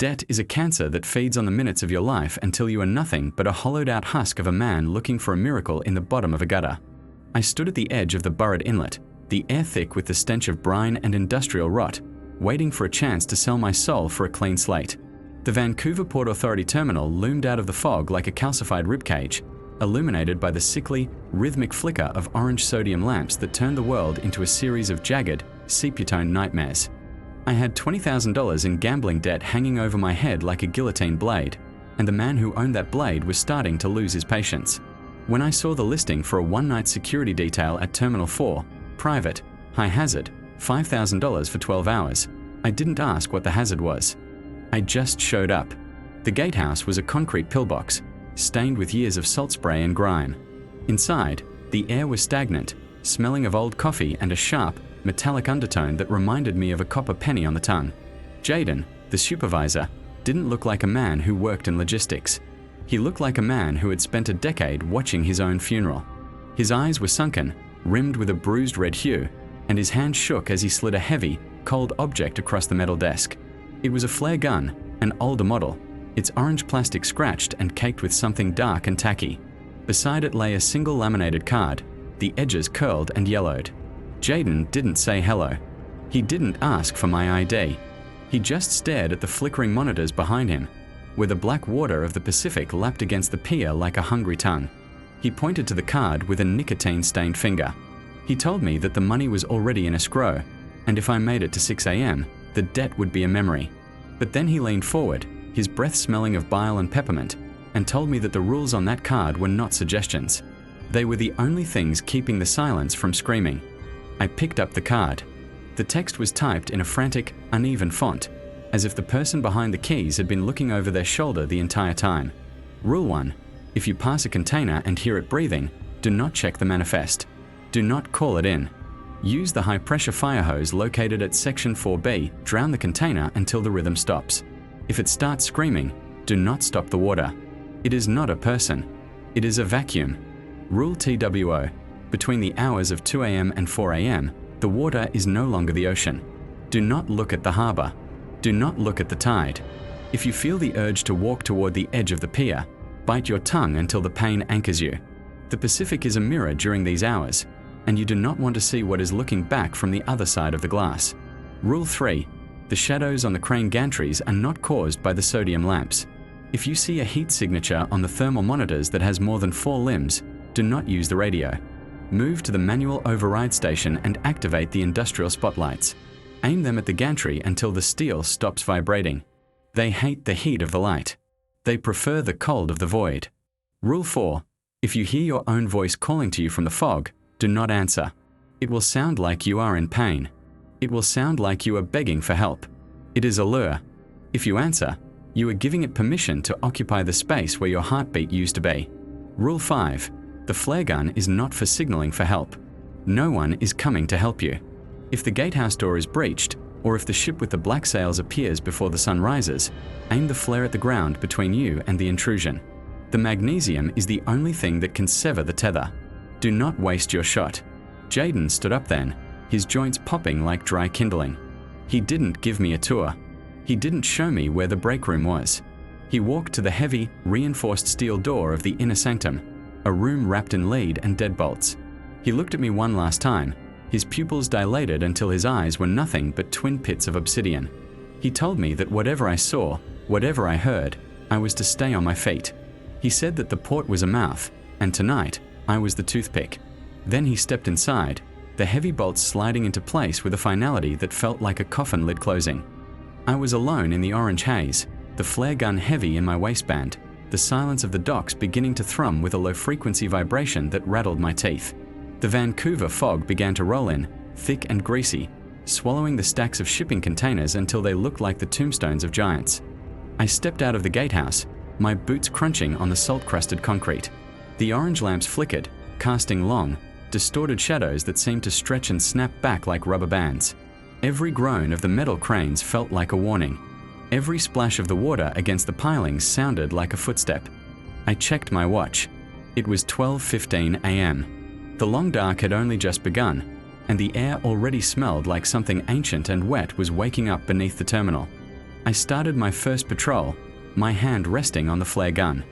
Debt is a cancer that feeds on the minutes of your life until you are nothing but a hollowed-out husk of a man looking for a miracle in the bottom of a gutter. I stood at the edge of the burrowed inlet, the air thick with the stench of brine and industrial rot, waiting for a chance to sell my soul for a clean slate. The Vancouver Port Authority terminal loomed out of the fog like a calcified ribcage, illuminated by the sickly, rhythmic flicker of orange sodium lamps that turned the world into a series of jagged, sepia-toned nightmares. I had $20,000 in gambling debt hanging over my head like a guillotine blade, and the man who owned that blade was starting to lose his patience. When I saw the listing for a one-night security detail at Terminal 4, private, high hazard, $5,000 for 12 hours, I didn't ask what the hazard was. I just showed up. The gatehouse was a concrete pillbox, stained with years of salt spray and grime. Inside, the air was stagnant, smelling of old coffee and a sharp, metallic undertone that reminded me of a copper penny on the tongue. Jaden, the supervisor, didn't look like a man who worked in logistics. He looked like a man who had spent a decade watching his own funeral. His eyes were sunken, rimmed with a bruised red hue, and his hand shook as he slid a heavy, cold object across the metal desk. It was a flare gun, an older model, its orange plastic scratched and caked with something dark and tacky. Beside it lay a single laminated card, the edges curled and yellowed. Jaden didn't say hello. He didn't ask for my ID. He just stared at the flickering monitors behind him, where the black water of the Pacific lapped against the pier like a hungry tongue. He pointed to the card with a nicotine-stained finger. He told me that the money was already in escrow, and if I made it to 6 a.m., the debt would be a memory. But then he leaned forward, his breath smelling of bile and peppermint, and told me that the rules on that card were not suggestions. They were the only things keeping the silence from screaming. I picked up the card. The text was typed in a frantic, uneven font, as if the person behind the keys had been looking over their shoulder the entire time. Rule 1. If you pass a container and hear it breathing, do not check the manifest. Do not call it in. Use the high-pressure fire hose located at Section 4B, drown the container until the rhythm stops. If it starts screaming, do not stop the water. It is not a person. It is a vacuum. Rule TWO. Between the hours of 2 a.m. and 4 a.m., the water is no longer the ocean. Do not look at the harbor. Do not look at the tide. If you feel the urge to walk toward the edge of the pier, bite your tongue until the pain anchors you. The Pacific is a mirror during these hours, and you do not want to see what is looking back from the other side of the glass. Rule 3. The shadows on the crane gantries are not caused by the sodium lamps. If you see a heat signature on the thermal monitors that has more than 4 limbs, do not use the radio. Move to the manual override station and activate the industrial spotlights. Aim them at the gantry until the steel stops vibrating. They hate the heat of the light. They prefer the cold of the void. Rule 4. If you hear your own voice calling to you from the fog, do not answer. It will sound like you are in pain. It will sound like you are begging for help. It is a lure. If you answer, you are giving it permission to occupy the space where your heartbeat used to be. Rule 5. The flare gun is not for signaling for help. No one is coming to help you. If the gatehouse door is breached, or if the ship with the black sails appears before the sun rises, aim the flare at the ground between you and the intrusion. The magnesium is the only thing that can sever the tether. Do not waste your shot. Jaden stood up then, his joints popping like dry kindling. He didn't give me a tour. He didn't show me where the break room was. He walked to the heavy, reinforced steel door of the inner sanctum, a room wrapped in lead and deadbolts. He looked at me one last time, his pupils dilated until his eyes were nothing but twin pits of obsidian. He told me that whatever I saw, whatever I heard, I was to stay on my feet. He said that the port was a mouth, and tonight, I was the toothpick. Then he stepped inside, the heavy bolts sliding into place with a finality that felt like a coffin lid closing. I was alone in the orange haze, the flare gun heavy in my waistband, the silence of the docks beginning to thrum with a low-frequency vibration that rattled my teeth. The Vancouver fog began to roll in, thick and greasy, swallowing the stacks of shipping containers until they looked like the tombstones of giants. I stepped out of the gatehouse, my boots crunching on the salt-crusted concrete. The orange lamps flickered, casting long, distorted shadows that seemed to stretch and snap back like rubber bands. Every groan of the metal cranes felt like a warning. Every splash of the water against the pilings sounded like a footstep. I checked my watch. It was 12:15 a.m. The long dark had only just begun, and the air already smelled like something ancient and wet was waking up beneath the terminal. I started my first patrol, my hand resting on the flare gun.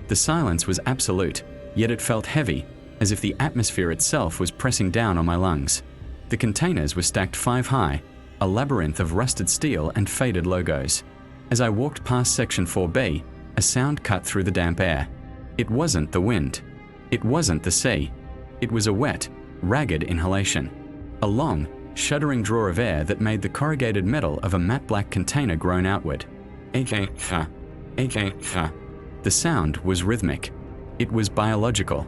The silence was absolute, yet it felt heavy, as if the atmosphere itself was pressing down on my lungs. The containers were stacked 5 high, a labyrinth of rusted steel and faded logos. As I walked past Section 4B, a sound cut through the damp air. It wasn't the wind. It wasn't the sea. It was a wet, ragged inhalation. A long, shuddering draw of air that made the corrugated metal of a matte black container groan outward. The sound was rhythmic. It was biological.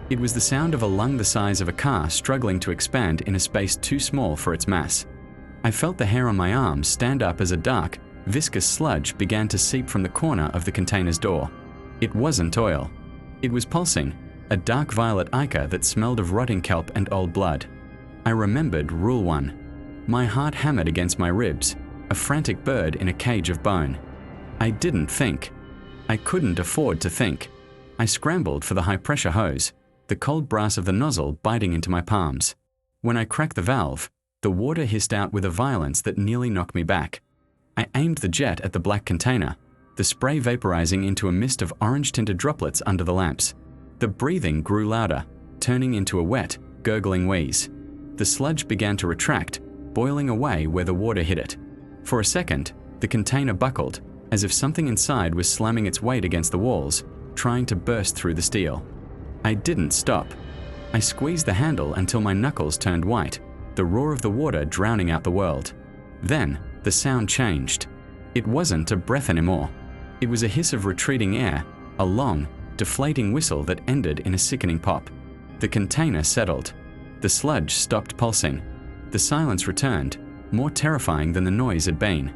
It was the sound of a lung the size of a car struggling to expand in a space too small for its mass. I felt the hair on my arms stand up as a dark, viscous sludge began to seep from the corner of the container's door. It wasn't oil. It was pulsing, a dark violet ichor that smelled of rotting kelp and old blood. I remembered Rule 1. My heart hammered against my ribs, a frantic bird in a cage of bone. I didn't think. I couldn't afford to think. I scrambled for the high-pressure hose, the cold brass of the nozzle biting into my palms. When I cracked the valve, the water hissed out with a violence that nearly knocked me back. I aimed the jet at the black container, the spray vaporizing into a mist of orange-tinted droplets under the lamps. The breathing grew louder, turning into a wet, gurgling wheeze. The sludge began to retract, boiling away where the water hit it. For a second, the container buckled, as if something inside was slamming its weight against the walls, trying to burst through the steel. I didn't stop. I squeezed the handle until my knuckles turned white, the roar of the water drowning out the world. Then, the sound changed. It wasn't a breath anymore. It was a hiss of retreating air, a long, deflating whistle that ended in a sickening pop. The container settled. The sludge stopped pulsing. The silence returned, more terrifying than the noise had been.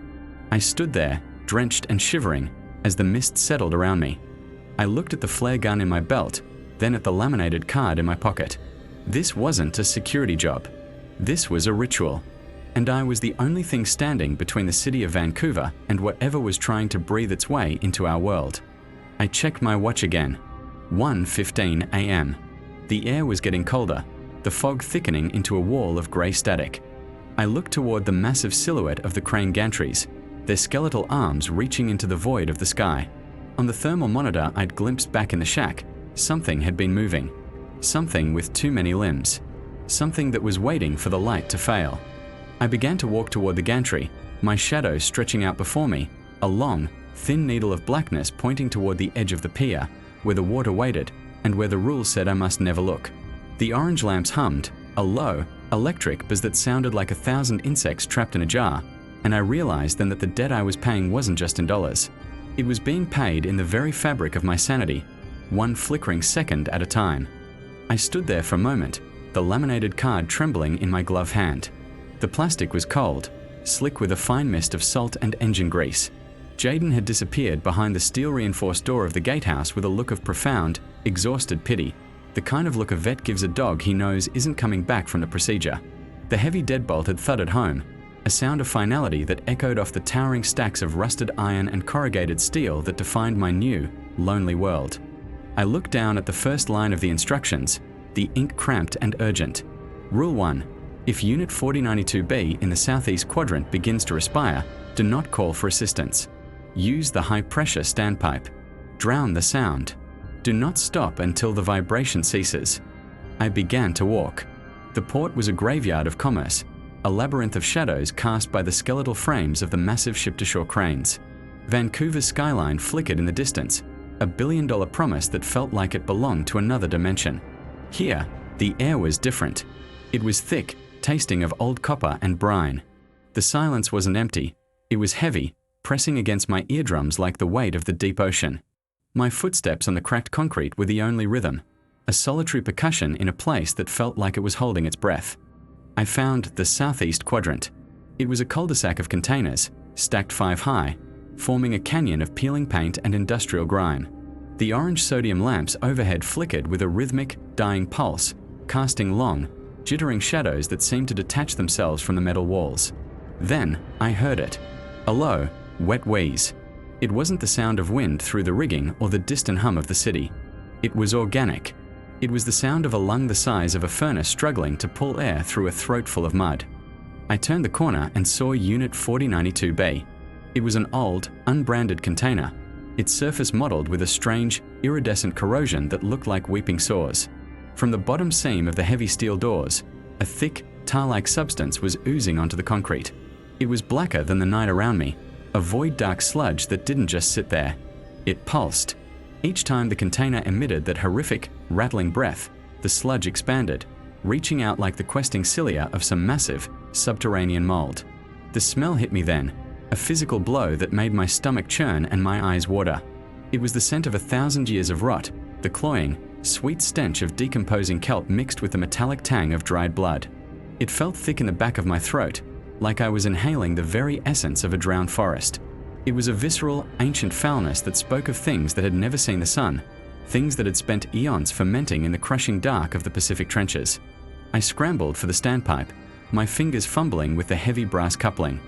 I stood there, drenched and shivering, as the mist settled around me. I looked at the flare gun in my belt, then at the laminated card in my pocket. This wasn't a security job. This was a ritual. And I was the only thing standing between the city of Vancouver and whatever was trying to breathe its way into our world. I checked my watch again. 1:15 a.m. The air was getting colder, the fog thickening into a wall of grey static. I looked toward the massive silhouette of the crane gantries, their skeletal arms reaching into the void of the sky. On the thermal monitor I'd glimpsed back in the shack, something had been moving. Something with too many limbs. Something that was waiting for the light to fail. I began to walk toward the gantry, my shadow stretching out before me, a long, thin needle of blackness pointing toward the edge of the pier, where the water waited, and where the rules said I must never look. The orange lamps hummed, a low, electric buzz that sounded like 1,000 insects trapped in a jar, and I realized then that the debt I was paying wasn't just in dollars. It was being paid in the very fabric of my sanity, one flickering second at a time. I stood there for a moment, the laminated card trembling in my glove hand. The plastic was cold, slick with a fine mist of salt and engine grease. Jaden had disappeared behind the steel-reinforced door of the gatehouse with a look of profound, exhausted pity, the kind of look a vet gives a dog he knows isn't coming back from the procedure. The heavy deadbolt had thudded home, a sound of finality that echoed off the towering stacks of rusted iron and corrugated steel that defined my new, lonely world. I looked down at the first line of the instructions, the ink cramped and urgent. Rule 1. If Unit 4092B in the southeast quadrant begins to respire, do not call for assistance. Use the high-pressure standpipe. Drown the sound. Do not stop until the vibration ceases. I began to walk. The port was a graveyard of commerce, a labyrinth of shadows cast by the skeletal frames of the massive ship-to-shore cranes. Vancouver's skyline flickered in the distance, a billion-dollar promise that felt like it belonged to another dimension. Here, the air was different. It was thick, tasting of old copper and brine. The silence wasn't empty. It was heavy, pressing against my eardrums like the weight of the deep ocean. My footsteps on the cracked concrete were the only rhythm, a solitary percussion in a place that felt like it was holding its breath. I found the southeast quadrant. It was a cul-de-sac of containers, stacked 5 high, forming a canyon of peeling paint and industrial grime. The orange sodium lamps overhead flickered with a rhythmic, dying pulse, casting long, jittering shadows that seemed to detach themselves from the metal walls. Then I heard it. A low, wet wheeze. It wasn't the sound of wind through the rigging or the distant hum of the city. It was organic. It was the sound of a lung the size of a furnace struggling to pull air through a throat full of mud. I turned the corner and saw Unit 4092B. It was an old, unbranded container, its surface mottled with a strange, iridescent corrosion that looked like weeping sores. From the bottom seam of the heavy steel doors, a thick, tar-like substance was oozing onto the concrete. It was blacker than the night around me, a void-dark sludge that didn't just sit there. It pulsed. Each time the container emitted that horrific, rattling breath, the sludge expanded, reaching out like the questing cilia of some massive, subterranean mold. The smell hit me then, a physical blow that made my stomach churn and my eyes water. It was the scent of 1,000 years of rot, the cloying, sweet stench of decomposing kelp mixed with the metallic tang of dried blood. It felt thick in the back of my throat, like I was inhaling the very essence of a drowned forest. It was a visceral, ancient foulness that spoke of things that had never seen the sun, things that had spent eons fermenting in the crushing dark of the Pacific trenches. I scrambled for the standpipe, my fingers fumbling with the heavy brass coupling.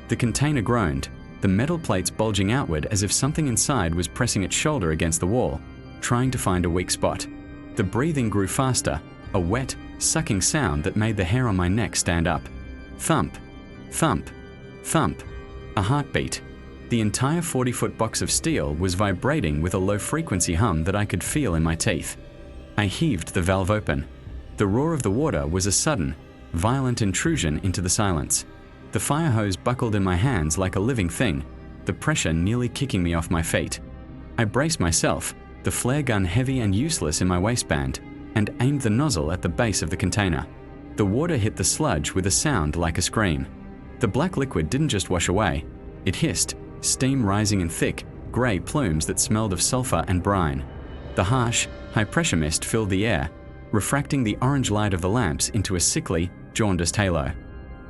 The container groaned, the metal plates bulging outward as if something inside was pressing its shoulder against the wall, trying to find a weak spot. The breathing grew faster, a wet, sucking sound that made the hair on my neck stand up. Thump, thump, thump. A heartbeat. The entire 40-foot box of steel was vibrating with a low-frequency hum that I could feel in my teeth. I heaved the valve open. The roar of the water was a sudden, violent intrusion into the silence. The fire hose buckled in my hands like a living thing, the pressure nearly kicking me off my feet. I braced myself, the flare gun heavy and useless in my waistband, and aimed the nozzle at the base of the container. The water hit the sludge with a sound like a scream. The black liquid didn't just wash away, it hissed, steam rising in thick, grey plumes that smelled of sulfur and brine. The harsh, high-pressure mist filled the air, refracting the orange light of the lamps into a sickly, jaundiced halo.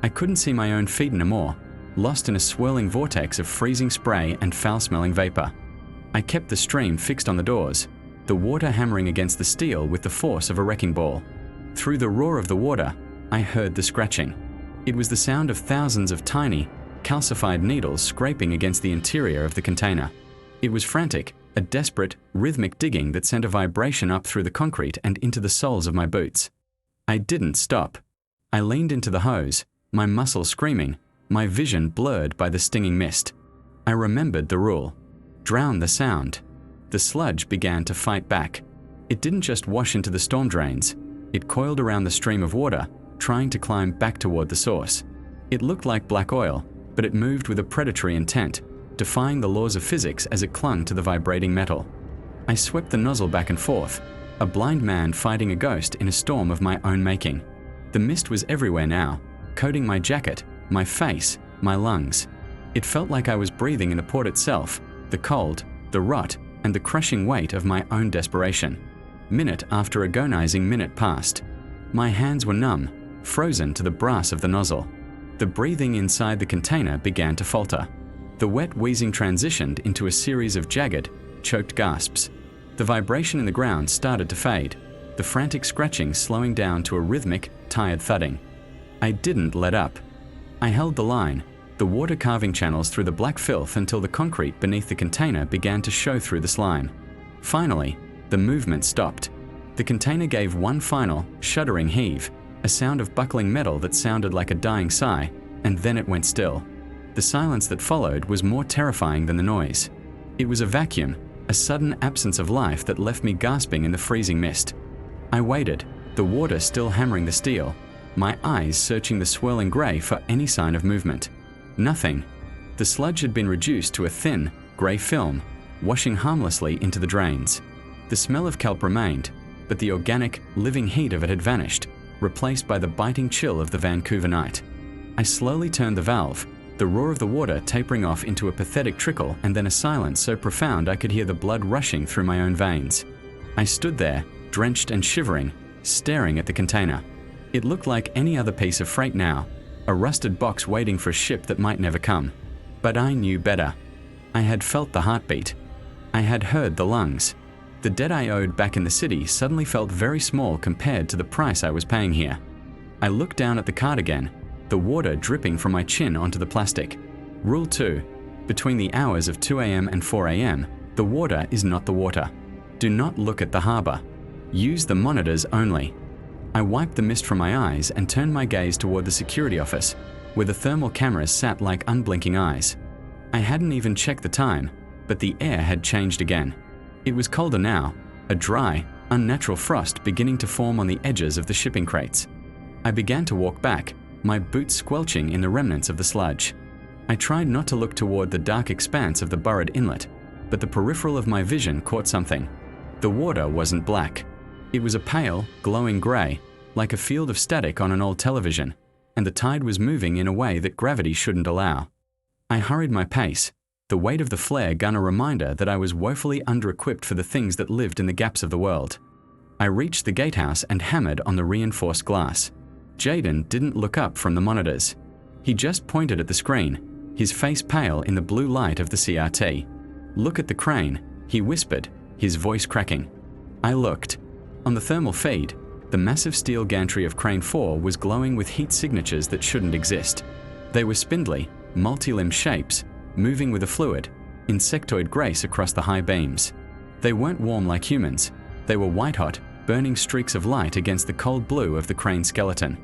I couldn't see my own feet anymore, lost in a swirling vortex of freezing spray and foul-smelling vapor. I kept the stream fixed on the doors, the water hammering against the steel with the force of a wrecking ball. Through the roar of the water, I heard the scratching. It was the sound of thousands of tiny, calcified needles scraping against the interior of the container. It was frantic, a desperate, rhythmic digging that sent a vibration up through the concrete and into the soles of my boots. I didn't stop. I leaned into the hose, my muscles screaming, my vision blurred by the stinging mist. I remembered the rule. Drown the sound. The sludge began to fight back. It didn't just wash into the storm drains. It coiled around the stream of water, trying to climb back toward the source. It looked like black oil, but it moved with a predatory intent, defying the laws of physics as it clung to the vibrating metal. I swept the nozzle back and forth, a blind man fighting a ghost in a storm of my own making. The mist was everywhere now, coating my jacket, my face, my lungs. It felt like I was breathing in the port itself, the cold, the rot, and the crushing weight of my own desperation. Minute after agonizing minute passed. My hands were numb, frozen to the brass of the nozzle. The breathing inside the container began to falter. The wet wheezing transitioned into a series of jagged, choked gasps. The vibration in the ground started to fade, the frantic scratching slowing down to a rhythmic, tired thudding. I didn't let up. I held the line, the water carving channels through the black filth until the concrete beneath the container began to show through the slime. Finally, the movement stopped. The container gave one final, shuddering heave, a sound of buckling metal that sounded like a dying sigh, and then it went still. The silence that followed was more terrifying than the noise. It was a vacuum, a sudden absence of life that left me gasping in the freezing mist. I waited, the water still hammering the steel, my eyes searching the swirling grey for any sign of movement. Nothing. The sludge had been reduced to a thin, grey film, washing harmlessly into the drains. The smell of kelp remained, but the organic, living heat of it had vanished, replaced by the biting chill of the Vancouver night. I slowly turned the valve, the roar of the water tapering off into a pathetic trickle and then a silence so profound I could hear the blood rushing through my own veins. I stood there, drenched and shivering, staring at the container. It looked like any other piece of freight now, a rusted box waiting for a ship that might never come. But I knew better. I had felt the heartbeat. I had heard the lungs. The debt I owed back in the city suddenly felt very small compared to the price I was paying here. I looked down at the card again, the water dripping from my chin onto the plastic. Rule 2. Between the hours of 2 a.m. and 4 a.m., the water is not the water. Do not look at the harbour. Use the monitors only. I wiped the mist from my eyes and turned my gaze toward the security office, where the thermal cameras sat like unblinking eyes. I hadn't even checked the time, but the air had changed again. It was colder now, a dry, unnatural frost beginning to form on the edges of the shipping crates. I began to walk back, my boots squelching in the remnants of the sludge. I tried not to look toward the dark expanse of the burrowed inlet, but the peripheral of my vision caught something. The water wasn't black. It was a pale, glowing grey, like a field of static on an old television, and the tide was moving in a way that gravity shouldn't allow. I hurried my pace, the weight of the flare gun a reminder that I was woefully under-equipped for the things that lived in the gaps of the world. I reached the gatehouse and hammered on the reinforced glass. Jaden didn't look up from the monitors. He just pointed at the screen, his face pale in the blue light of the CRT. "Look at the crane," he whispered, his voice cracking. I looked. On the thermal feed, the massive steel gantry of Crane 4 was glowing with heat signatures that shouldn't exist. They were spindly, multi-limb shapes, moving with a fluid, insectoid grace across the high beams. They weren't warm like humans. They were white-hot, burning streaks of light against the cold blue of the crane skeleton.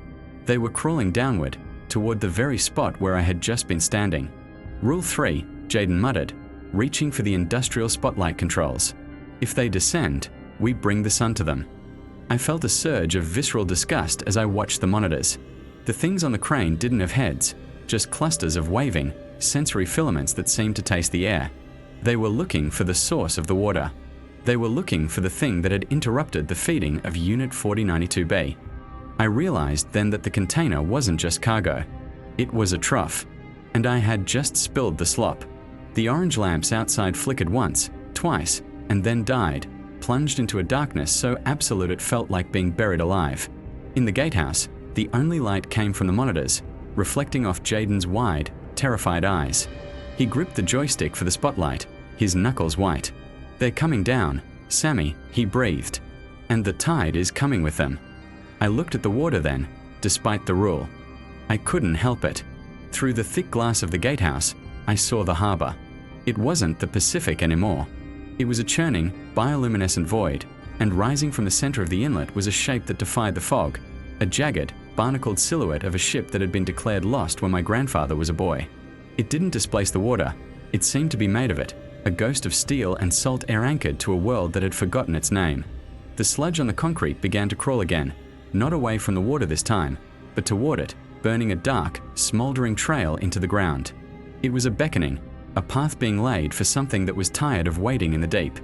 They were crawling downward, toward the very spot where I had just been standing. "Rule 3, Jaden muttered, reaching for the industrial spotlight controls. "If they descend, we bring the sun to them." I felt a surge of visceral disgust as I watched the monitors. The things on the crane didn't have heads, just clusters of waving, sensory filaments that seemed to taste the air. They were looking for the source of the water. They were looking for the thing that had interrupted the feeding of Unit 4092B. I realized then that the container wasn't just cargo. It was a trough. And I had just spilled the slop. The orange lamps outside flickered once, twice, and then died, plunged into a darkness so absolute it felt like being buried alive. In the gatehouse, the only light came from the monitors, reflecting off Jaden's wide, terrified eyes. He gripped the joystick for the spotlight, his knuckles white. "They're coming down, Sammy," he breathed. "And the tide is coming with them." I looked at the water then, despite the rule. I couldn't help it. Through the thick glass of the gatehouse, I saw the harbour. It wasn't the Pacific anymore. It was a churning, bioluminescent void, and rising from the centre of the inlet was a shape that defied the fog, a jagged, barnacled silhouette of a ship that had been declared lost when my grandfather was a boy. It didn't displace the water. It seemed to be made of it, a ghost of steel and salt air anchored to a world that had forgotten its name. The sludge on the concrete began to crawl again, not away from the water this time, but toward it, burning a dark, smouldering trail into the ground. It was a beckoning, a path being laid for something that was tired of waiting in the deep.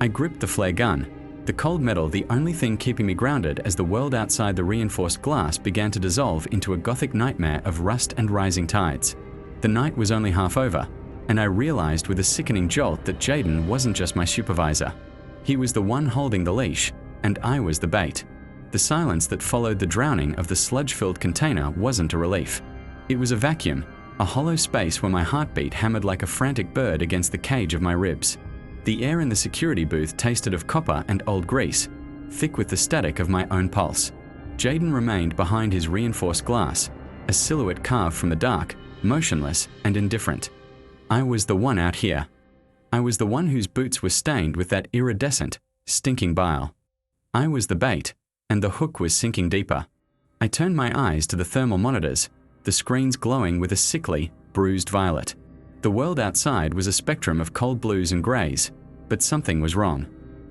I gripped the flare gun, the cold metal the only thing keeping me grounded as the world outside the reinforced glass began to dissolve into a gothic nightmare of rust and rising tides. The night was only half over, and I realized with a sickening jolt that Jaden wasn't just my supervisor. He was the one holding the leash, and I was the bait. The silence that followed the drowning of the sludge-filled container wasn't a relief. It was a vacuum, a hollow space where my heartbeat hammered like a frantic bird against the cage of my ribs. The air in the security booth tasted of copper and old grease, thick with the static of my own pulse. Jaden remained behind his reinforced glass, a silhouette carved from the dark, motionless and indifferent. I was the one out here. I was the one whose boots were stained with that iridescent, stinking bile. I was the bait, and the hook was sinking deeper. I turned my eyes to the thermal monitors, the screens glowing with a sickly, bruised violet. The world outside was a spectrum of cold blues and greys, but something was wrong.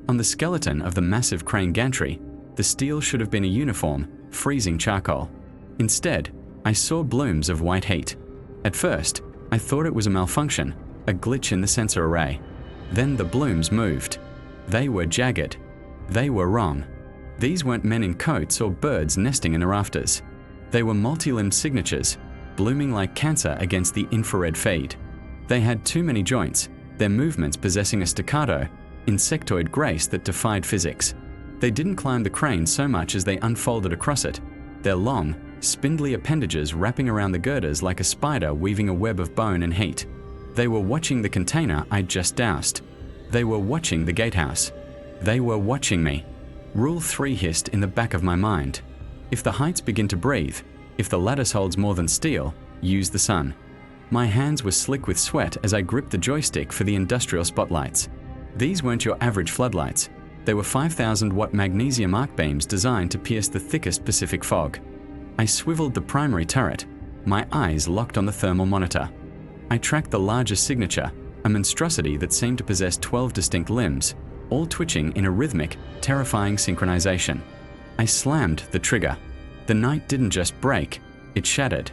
On the skeleton of the massive crane gantry, the steel should have been a uniform, freezing charcoal. Instead, I saw blooms of white heat. At first, I thought it was a malfunction, a glitch in the sensor array. Then the blooms moved. They were jagged. They were wrong. These weren't men in coats or birds nesting in the rafters. They were multi-limbed signatures, blooming like cancer against the infrared feed. They had too many joints, their movements possessing a staccato, insectoid grace that defied physics. They didn't climb the crane so much as they unfolded across it, their long, spindly appendages wrapping around the girders like a spider weaving a web of bone and heat. They were watching the container I'd just doused. They were watching the gatehouse. They were watching me. Rule 3 hissed in the back of my mind. If the heights begin to breathe, if the lattice holds more than steel, use the sun. My hands were slick with sweat as I gripped the joystick for the industrial spotlights. These weren't your average floodlights. They were 5,000-watt magnesium arc beams designed to pierce the thickest Pacific fog. I swiveled the primary turret, my eyes locked on the thermal monitor. I tracked the largest signature, a monstrosity that seemed to possess 12 distinct limbs, all twitching in a rhythmic, terrifying synchronization. I slammed the trigger. The night didn't just break, it shattered.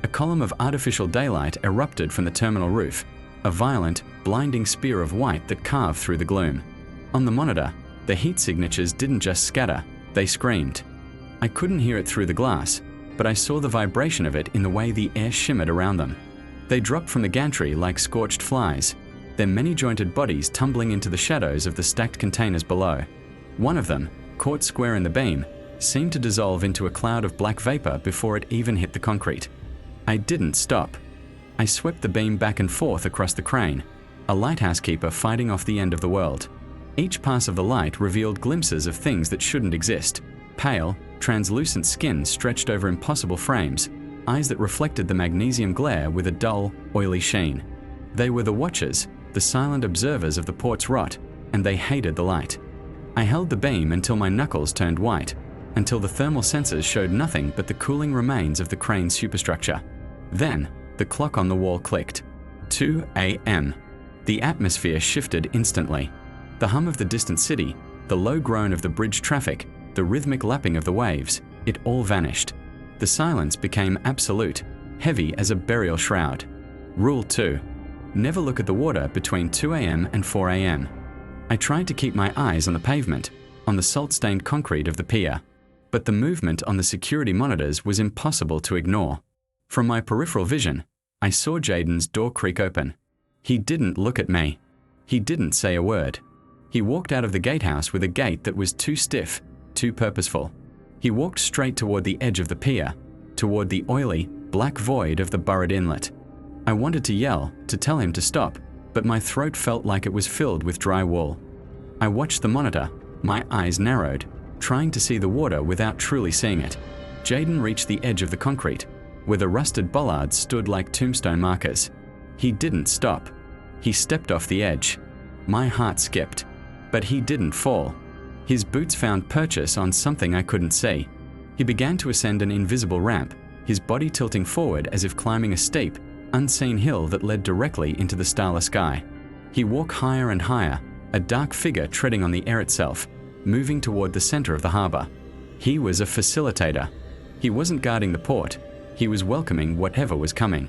A column of artificial daylight erupted from the terminal roof, a violent, blinding spear of white that carved through the gloom. On the monitor, the heat signatures didn't just scatter, they screamed. I couldn't hear it through the glass, but I saw the vibration of it in the way the air shimmered around them. They dropped from the gantry like scorched flies, their many-jointed bodies tumbling into the shadows of the stacked containers below. One of them, caught square in the beam, seemed to dissolve into a cloud of black vapor before it even hit the concrete. I didn't stop. I swept the beam back and forth across the crane, a lighthouse keeper fighting off the end of the world. Each pass of the light revealed glimpses of things that shouldn't exist. Pale, translucent skin stretched over impossible frames, eyes that reflected the magnesium glare with a dull, oily sheen. They were the watchers, the silent observers of the port's rot, and they hated the light. I held the beam until my knuckles turned white, until the thermal sensors showed nothing but the cooling remains of the crane's superstructure. Then, the clock on the wall clicked. 2 a.m. The atmosphere shifted instantly. The hum of the distant city, the low groan of the bridge traffic, the rhythmic lapping of the waves, it all vanished. The silence became absolute, heavy as a burial shroud. Rule 2. Never look at the water between 2 a.m. and 4 a.m. I tried to keep my eyes on the pavement, on the salt-stained concrete of the pier, but the movement on the security monitors was impossible to ignore. From my peripheral vision, I saw Jaden's door creak open. He didn't look at me. He didn't say a word. He walked out of the gatehouse with a gait that was too stiff, too purposeful. He walked straight toward the edge of the pier, toward the oily, black void of the Burrid Inlet. I wanted to yell, to tell him to stop, but my throat felt like it was filled with dry wool. I watched the monitor, my eyes narrowed, trying to see the water without truly seeing it. Jaden reached the edge of the concrete, where the rusted bollards stood like tombstone markers. He didn't stop. He stepped off the edge. My heart skipped. But he didn't fall. His boots found purchase on something I couldn't see. He began to ascend an invisible ramp, his body tilting forward as if climbing a steep, unseen hill that led directly into the starless sky. He walked higher and higher, a dark figure treading on the air itself, moving toward the center of the harbor. He was a facilitator. He wasn't guarding the port. He was welcoming whatever was coming.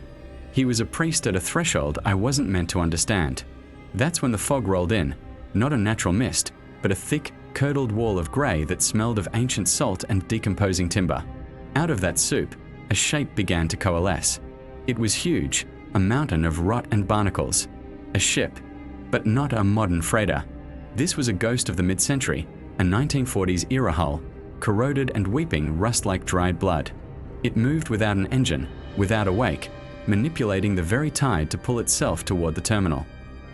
He was a priest at a threshold I wasn't meant to understand. That's when the fog rolled in, not a natural mist, but a thick, curdled wall of grey that smelled of ancient salt and decomposing timber. Out of that soup, a shape began to coalesce. It was huge, a mountain of rot and barnacles. A ship, but not a modern freighter. This was a ghost of the mid-century, a 1940s era hull, corroded and weeping rust like dried blood. It moved without an engine, without a wake, manipulating the very tide to pull itself toward the terminal.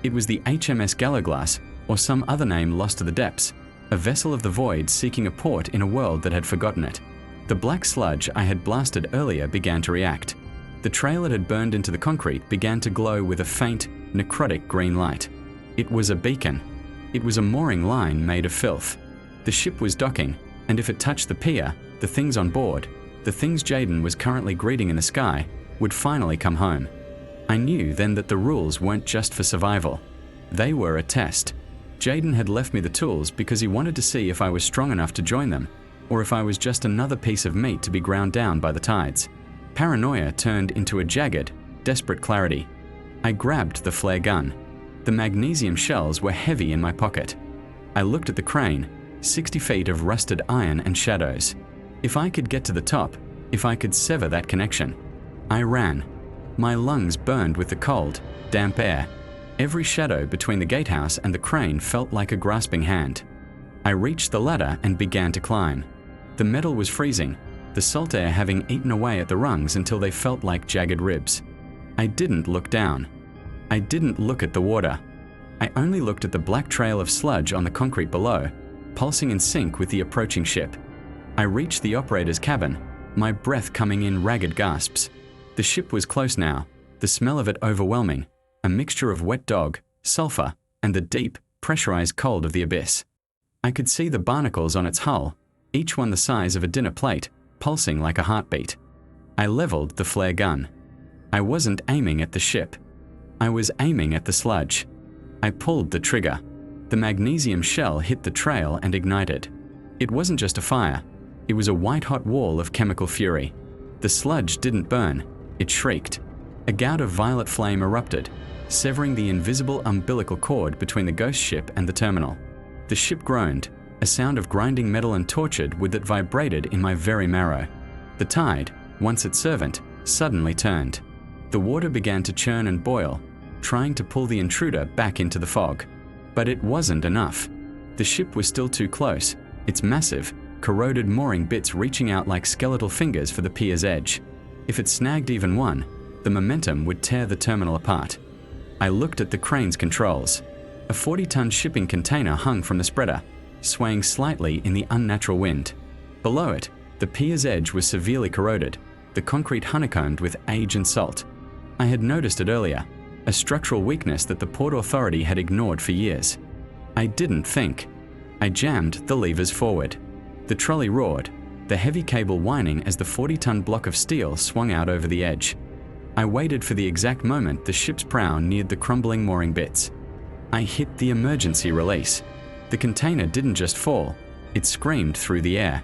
It was the HMS Gallowglass, or some other name lost to the depths, a vessel of the void seeking a port in a world that had forgotten it. The black sludge I had blasted earlier began to react. The trail it had burned into the concrete began to glow with a faint, necrotic green light. It was a beacon. It was a mooring line made of filth. The ship was docking, and if it touched the pier, the things on board, the things Jaden was currently greeting in the sky, would finally come home. I knew then that the rules weren't just for survival. They were a test. Jaden had left me the tools because he wanted to see if I was strong enough to join them, or if I was just another piece of meat to be ground down by the tides. Paranoia turned into a jagged, desperate clarity. I grabbed the flare gun. The magnesium shells were heavy in my pocket. I looked at the crane, 60 feet of rusted iron and shadows. If I could get to the top, if I could sever that connection. I ran. My lungs burned with the cold, damp air. Every shadow between the gatehouse and the crane felt like a grasping hand. I reached the ladder and began to climb. The metal was freezing, the salt air having eaten away at the rungs until they felt like jagged ribs. I didn't look down. I didn't look at the water. I only looked at the black trail of sludge on the concrete below, pulsing in sync with the approaching ship. I reached the operator's cabin, my breath coming in ragged gasps. The ship was close now, the smell of it overwhelming, a mixture of wet dog, sulfur, and the deep, pressurized cold of the abyss. I could see the barnacles on its hull, each one the size of a dinner plate, pulsing like a heartbeat. I leveled the flare gun. I wasn't aiming at the ship. I was aiming at the sludge. I pulled the trigger. The magnesium shell hit the trail and ignited. It wasn't just a fire. It was a white-hot wall of chemical fury. The sludge didn't burn. It shrieked. A gout of violet flame erupted, severing the invisible umbilical cord between the ghost ship and the terminal. The ship groaned, a sound of grinding metal and tortured wood that vibrated in my very marrow. The tide, once its servant, suddenly turned. The water began to churn and boil, trying to pull the intruder back into the fog. But it wasn't enough. The ship was still too close, its massive, corroded mooring bits reaching out like skeletal fingers for the pier's edge. If it snagged even one, the momentum would tear the terminal apart. I looked at the crane's controls. A 40-ton shipping container hung from the spreader, swaying slightly in the unnatural wind. Below it, the pier's edge was severely corroded, the concrete honeycombed with age and salt. I had noticed it earlier, a structural weakness that the Port Authority had ignored for years. I didn't think. I jammed the levers forward. The trolley roared, the heavy cable whining as the 40-ton block of steel swung out over the edge. I waited for the exact moment the ship's prow neared the crumbling mooring bits. I hit the emergency release. The container didn't just fall, it screamed through the air.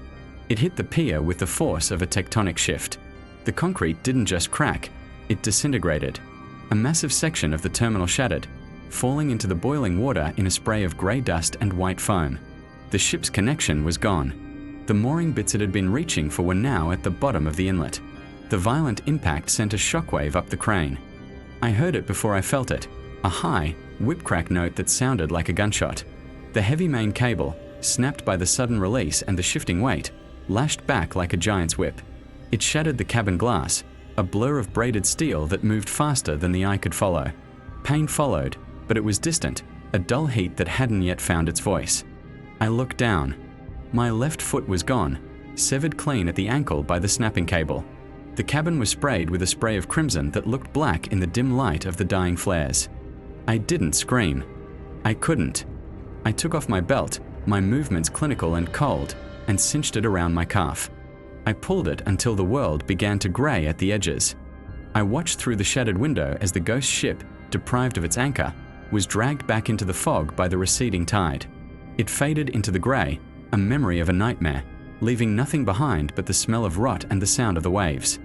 It hit the pier with the force of a tectonic shift. The concrete didn't just crack, it disintegrated. A massive section of the terminal shattered, falling into the boiling water in a spray of grey dust and white foam. The ship's connection was gone. The mooring bits it had been reaching for were now at the bottom of the inlet. The violent impact sent a shockwave up the crane. I heard it before I felt it, a high, whip-crack note that sounded like a gunshot. The heavy main cable, snapped by the sudden release and the shifting weight, lashed back like a giant's whip. It shattered the cabin glass, a blur of braided steel that moved faster than the eye could follow. Pain followed, but it was distant, a dull heat that hadn't yet found its voice. I looked down. My left foot was gone, severed clean at the ankle by the snapping cable. The cabin was sprayed with a spray of crimson that looked black in the dim light of the dying flares. I didn't scream. I couldn't. I took off my belt, my movements clinical and cold, and cinched it around my calf. I pulled it until the world began to grey at the edges. I watched through the shattered window as the ghost ship, deprived of its anchor, was dragged back into the fog by the receding tide. It faded into the grey, a memory of a nightmare, leaving nothing behind but the smell of rot and the sound of the waves.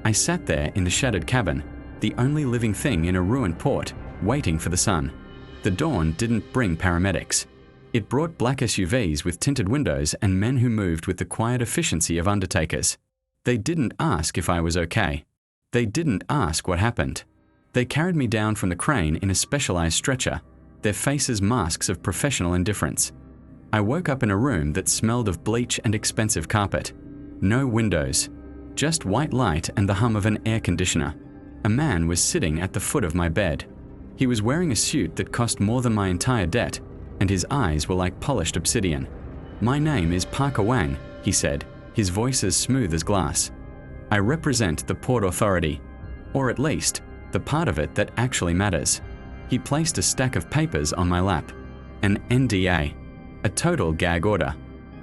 I sat there in the shattered cabin, the only living thing in a ruined port, waiting for the sun. The dawn didn't bring paramedics. It brought black SUVs with tinted windows and men who moved with the quiet efficiency of undertakers. They didn't ask if I was okay. They didn't ask what happened. They carried me down from the crane in a specialized stretcher, their faces masks of professional indifference. I woke up in a room that smelled of bleach and expensive carpet. No windows, just white light and the hum of an air conditioner. A man was sitting at the foot of my bed. He was wearing a suit that cost more than my entire debt, and his eyes were like polished obsidian. "My name is Parker Wang," he said, his voice as smooth as glass. "I represent the Port Authority, or at least, the part of it that actually matters." He placed a stack of papers on my lap. An NDA, a total gag order.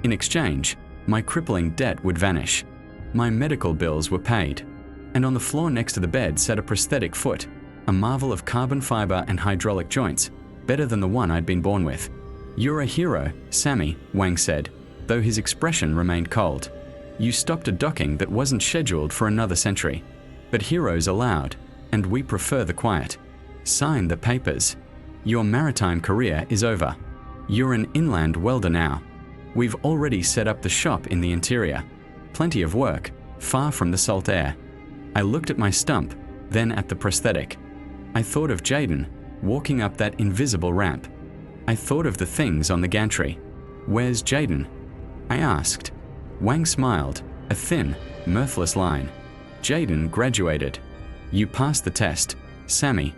In exchange, my crippling debt would vanish. My medical bills were paid. And on the floor next to the bed sat a prosthetic foot, a marvel of carbon fiber and hydraulic joints, better than the one I'd been born with. "You're a hero, Sammy," Wang said, though his expression remained cold. "You stopped a docking that wasn't scheduled for another century. But heroes are loud, and we prefer the quiet. Sign the papers. Your maritime career is over. You're an inland welder now. We've already set up the shop in the interior. Plenty of work, far from the salt air." I looked at my stump, then at the prosthetic. I thought of Jaden, walking up that invisible ramp. I thought of the things on the gantry. "Where's Jaden?" I asked. Wang smiled, a thin, mirthless line. "Jaden graduated. You passed the test, Sammy.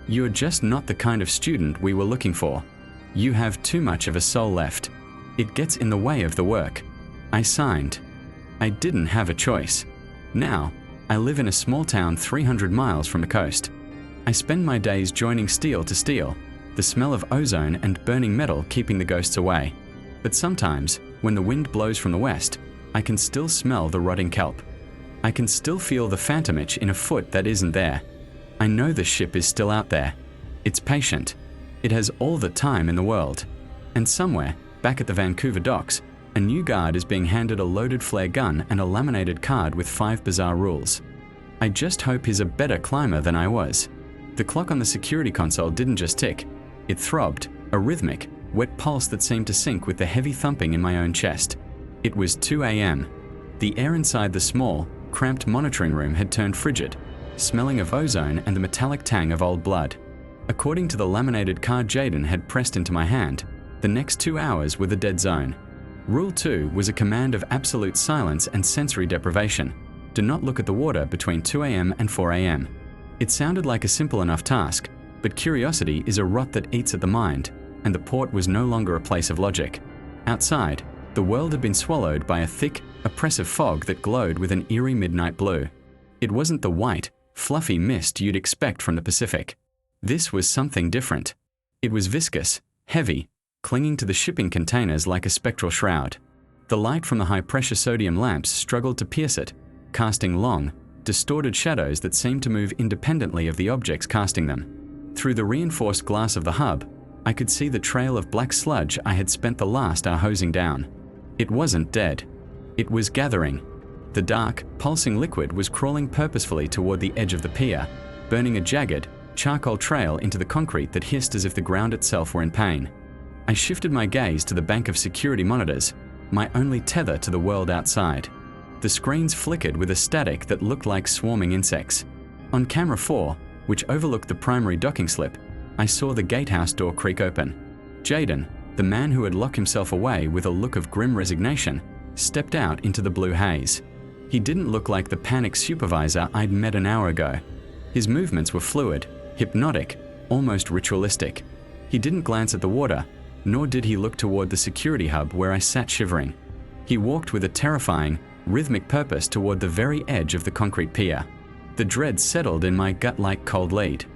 You're just not the kind of student we were looking for. You have too much of a soul left. It gets in the way of the work." I signed. I didn't have a choice. Now, I live in a small town 300 miles from the coast. I spend my days joining steel to steel, the smell of ozone and burning metal keeping the ghosts away. But sometimes, when the wind blows from the west, I can still smell the rotting kelp. I can still feel the phantom itch in a foot that isn't there. I know the ship is still out there. It's patient. It has all the time in the world. And somewhere, back at the Vancouver docks, a new guard is being handed a loaded flare gun and a laminated card with 5 bizarre rules. I just hope he's a better climber than I was. The clock on the security console didn't just tick. It throbbed, a rhythmic, wet pulse that seemed to sync with the heavy thumping in my own chest. It was 2 a.m. The air inside the small, cramped monitoring room had turned frigid, smelling of ozone and the metallic tang of old blood. According to the laminated card Jaden had pressed into my hand, the next 2 hours were the dead zone. Rule 2 was a command of absolute silence and sensory deprivation. Do not look at the water between 2 a.m. and 4 a.m. It sounded like a simple enough task, but curiosity is a rot that eats at the mind, and the port was no longer a place of logic. Outside, the world had been swallowed by a thick, oppressive fog that glowed with an eerie midnight blue. It wasn't the white, fluffy mist you'd expect from the Pacific. This was something different. It was viscous, heavy, clinging to the shipping containers like a spectral shroud. The light from the high-pressure sodium lamps struggled to pierce it, casting long, distorted shadows that seemed to move independently of the objects casting them. Through the reinforced glass of the hub, I could see the trail of black sludge I had spent the last hour hosing down. It wasn't dead. It was gathering. The dark, pulsing liquid was crawling purposefully toward the edge of the pier, burning a jagged, charcoal trail into the concrete that hissed as if the ground itself were in pain. I shifted my gaze to the bank of security monitors, my only tether to the world outside. The screens flickered with a static that looked like swarming insects. On camera 4, which overlooked the primary docking slip, I saw the gatehouse door creak open. Jaden, the man who had locked himself away with a look of grim resignation, stepped out into the blue haze. He didn't look like the panicked supervisor I'd met an hour ago. His movements were fluid, hypnotic, almost ritualistic. He didn't glance at the water, nor did he look toward the security hub where I sat shivering. He walked with a terrifying, rhythmic purpose toward the very edge of the concrete pier. The dread settled in my gut like cold lead.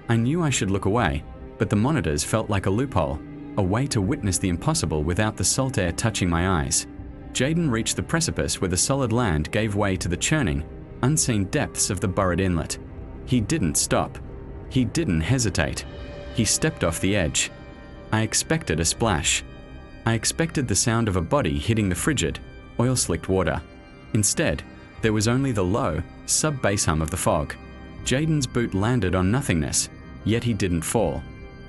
I knew I should look away, but the monitors felt like a loophole, a way to witness the impossible without the salt air touching my eyes. Jaden reached the precipice where the solid land gave way to the churning, unseen depths of the Burrid Inlet. He didn't stop. He didn't hesitate. He stepped off the edge. I expected a splash. I expected the sound of a body hitting the frigid, oil-slicked water. Instead, there was only the low, sub-bass hum of the fog. Jaden's boot landed on nothingness, yet he didn't fall.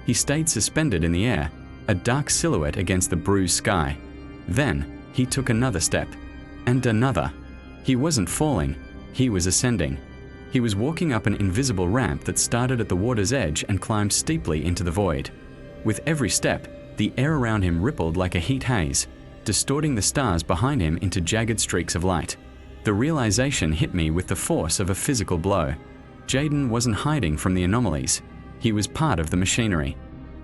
He stayed suspended in the air, a dark silhouette against the bruised sky. Then, he took another step. And another. He wasn't falling, he was ascending. He was walking up an invisible ramp that started at the water's edge and climbed steeply into the void. With every step, the air around him rippled like a heat haze, distorting the stars behind him into jagged streaks of light. The realization hit me with the force of a physical blow. Jaden wasn't hiding from the anomalies. He was part of the machinery.